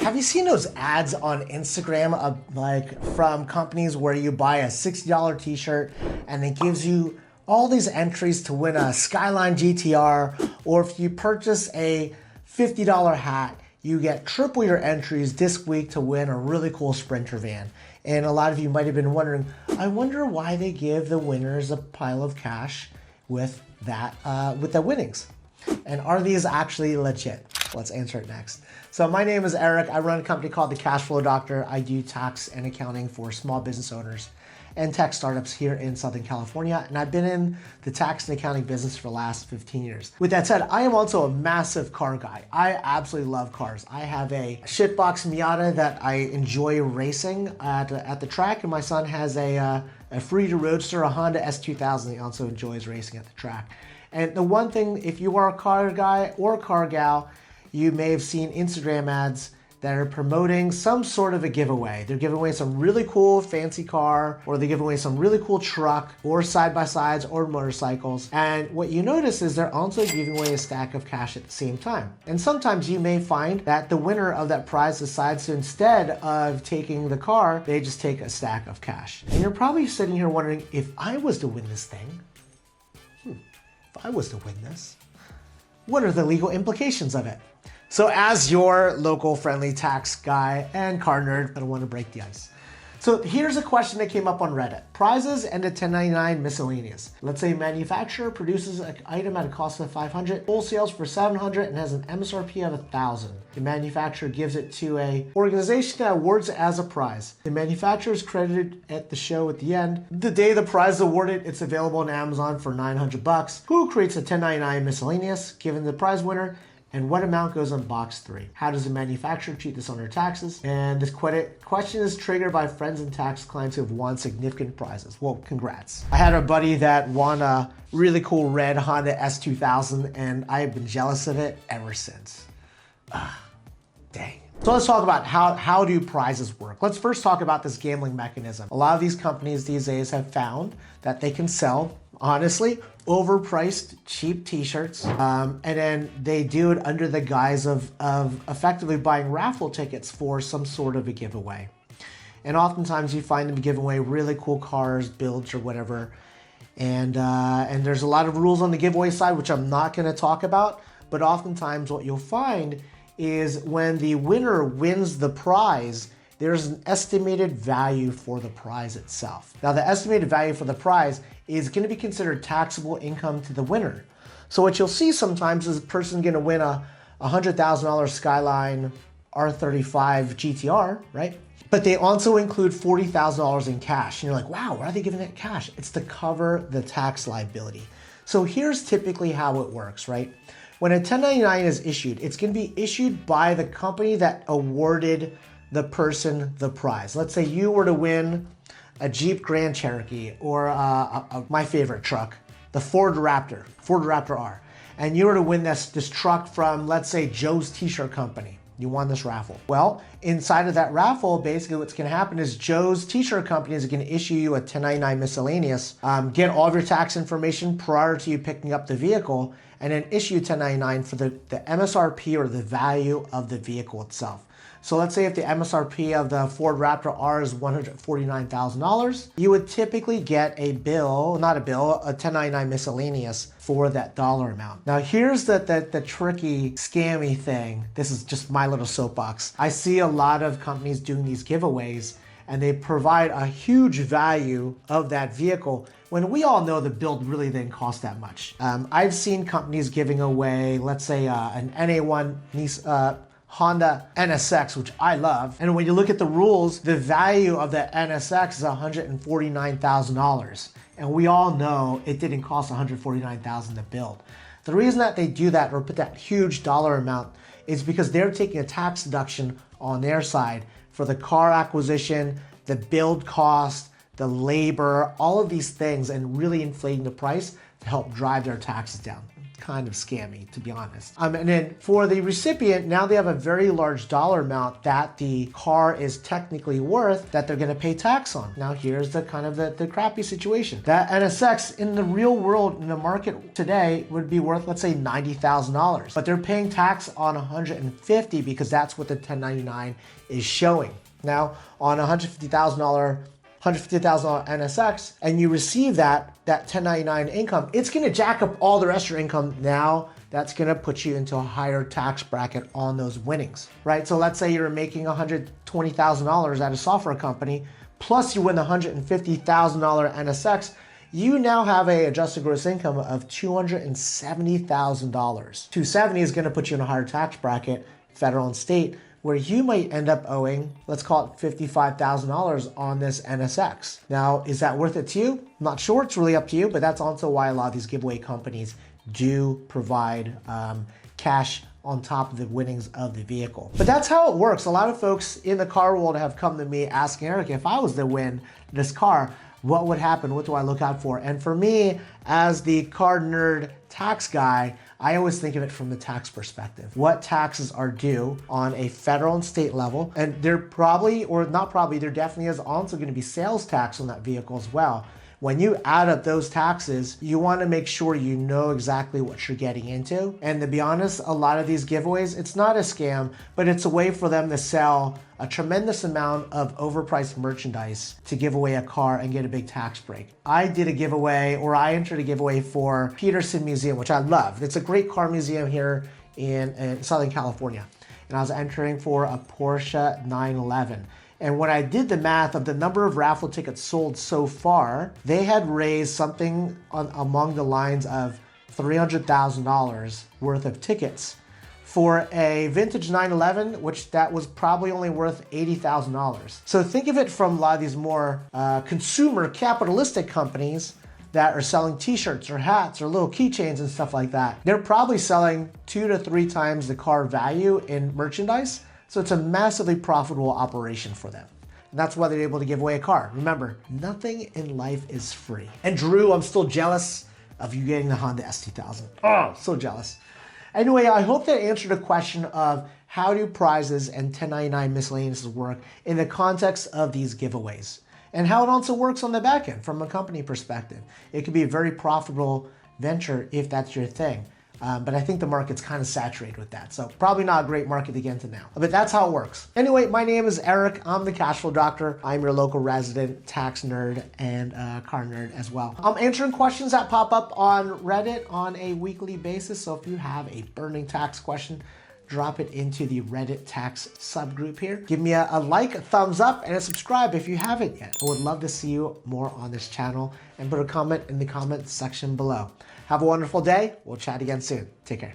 Have you seen those ads on Instagram of, like, from companies where you buy a $60 t-shirt and it gives you all these entries to win a Skyline GTR, or if you purchase a $50 hat, you get triple your entries this week to win a really cool Sprinter van. And a lot of you might have been wondering, I wonder why they give the winners a pile of cash with the winnings. And are these actually legit? Let's answer it next. So my name is Eric. I run a company called The Cash Flow Doctor. I do tax and accounting for small business owners and tech startups here in Southern California. And I've been in the tax and accounting business for the last 15 years. With that said, I am also a massive car guy. I absolutely love cars. I have a shitbox Miata that I enjoy racing at the track, and my son has a Frida Roadster, a Honda S2000. He also enjoys racing at the track. And the one thing, if you are a car guy or a car gal, you may have seen Instagram ads that are promoting some sort of a giveaway. They're giving away some really cool fancy car, or they give away some really cool truck, or side-by-sides, or motorcycles. And what you notice is they're also giving away a stack of cash at the same time. And sometimes you may find that the winner of that prize decides to, instead of taking the car, they just take a stack of cash. And you're probably sitting here wondering, if I was to win this thing, if I was to win this, what are the legal implications of it? So as your local friendly tax guy and car nerd, I don't want to break the ice. So here's a question that came up on Reddit. Prizes and a 1099 miscellaneous. Let's say a manufacturer produces an item at a cost of $500, wholesales for $700, and has an MSRP of $1,000. The manufacturer gives it to an organization that awards it as a prize. The manufacturer is credited at the show at the end. The day the prize is awarded, it's available on Amazon for $900. Who creates a 1099 miscellaneous given the prize winner? And what amount goes on box 3? How does the manufacturer treat this on their taxes? And this question is triggered by friends and tax clients who have won significant prizes. Well, congrats. I had a buddy that won a really cool red Honda S2000, and I've been jealous of it ever since. Dang. So let's talk about how do prizes work. Let's first talk about this gambling mechanism. A lot of these companies these days have found that they can sell, honestly, overpriced cheap t-shirts, and then they do it under the guise of effectively buying raffle tickets for some sort of a giveaway. And oftentimes you find them giving away really cool cars, builds, or whatever. And there's a lot of rules on the giveaway side, which I'm not going to talk about. But oftentimes what you'll find is when the winner wins the prize, there's an estimated value for the prize itself. Now, the estimated value for the prize is going to be considered taxable income to the winner. So what you'll see sometimes is a person going to win a $100,000 Skyline R35 GTR, right? But they also include $40,000 in cash. And you're like, wow, why are they giving that cash? It's to cover the tax liability. So here's typically how it works, right? When a 1099 is issued, it's going to be issued by the company that awarded the person the prize. Let's say you were to win a Jeep Grand Cherokee, or my favorite truck, the Ford Raptor R. And you were to win this truck from, let's say, Joe's T-shirt company. You won this raffle. Well, inside of that raffle, basically what's gonna happen is Joe's T-shirt company is gonna issue you a 1099 miscellaneous, get all of your tax information prior to you picking up the vehicle, and then issue 1099 for the MSRP, or the value of the vehicle itself. So let's say if the MSRP of the Ford Raptor R is $149,000, you would typically get a 1099 miscellaneous for that dollar amount. Now here's the tricky, scammy thing. This is just my little soapbox. I see a lot of companies doing these giveaways, and they provide a huge value of that vehicle when we all know the build really didn't cost that much. I've seen companies giving away, let's say an NA1 Honda NSX, which I love. And when you look at the rules, the value of the NSX is $149,000. And we all know it didn't cost $149,000 to build. The reason that they do that, or put that huge dollar amount, is because they're taking a tax deduction on their side for the car acquisition, the build cost, the labor, all of these things, and really inflating the price to help drive their taxes down. kind of scammy, to be honest. And then for the recipient, now they have a very large dollar amount that the car is technically worth that they're going to pay tax on. Now here's the kind of the crappy situation. That NSX in the real world, in the market today, would be worth, let's say, $90,000, but they're paying tax on 150 because that's what the 1099 is showing. Now on $150,000 NSX, and you receive that 1099 income, it's going to jack up all the rest of your income. Now that's going to put you into a higher tax bracket on those winnings, right? So let's say you're making $120,000 at a software company, plus you win the $150,000 NSX. You now have a adjusted gross income of $270,000. 270 is going to put you in a higher tax bracket, federal and state, where you might end up owing, let's call it $55,000 on this NSX. Now, is that worth it to you? I'm not sure, it's really up to you, but that's also why a lot of these giveaway companies do provide cash on top of the winnings of the vehicle. But that's how it works. A lot of folks in the car world have come to me asking, Eric, if I was to win this car, what would happen? What do I look out for? And for me, as the car nerd tax guy, I always think of it from the tax perspective. What taxes are due on a federal and state level? And there probably, or not probably, there definitely is also going to be sales tax on that vehicle as well. When you add up those taxes, you want to make sure you know exactly what you're getting into. And to be honest, a lot of these giveaways, it's not a scam, but it's a way for them to sell a tremendous amount of overpriced merchandise to give away a car and get a big tax break. I did a giveaway, or I entered a giveaway for Peterson Museum, which I love. It's a great car museum here in Southern California. And I was entering for a Porsche 911. And when I did the math of the number of raffle tickets sold so far, they had raised something among the lines of $300,000 worth of tickets for a vintage 911, which that was probably only worth $80,000. So think of it from a lot of these more consumer capitalistic companies that are selling t-shirts or hats or little keychains and stuff like that. They're probably selling 2 to 3 times the car value in merchandise. So it's a massively profitable operation for them. And that's why they're able to give away a car. Remember, nothing in life is free. And Drew, I'm still jealous of you getting the Honda S2000. Oh, so jealous. Anyway, I hope that answered the question of how do prizes and 1099 miscellaneous work in the context of these giveaways, and how it also works on the back end from a company perspective. It could be a very profitable venture if that's your thing. But I think the market's kind of saturated with that. So probably not a great market to get into now. But that's how it works. Anyway, my name is Eric. I'm the Cashflow Doctor. I'm your local resident tax nerd and car nerd as well. I'm answering questions that pop up on Reddit on a weekly basis. So if you have a burning tax question, drop it into the Reddit tax subgroup here. Give me a like, a thumbs up, and a subscribe if you haven't yet. I would love to see you more on this channel, and put a comment in the comment section below. Have a wonderful day. We'll chat again soon. Take care.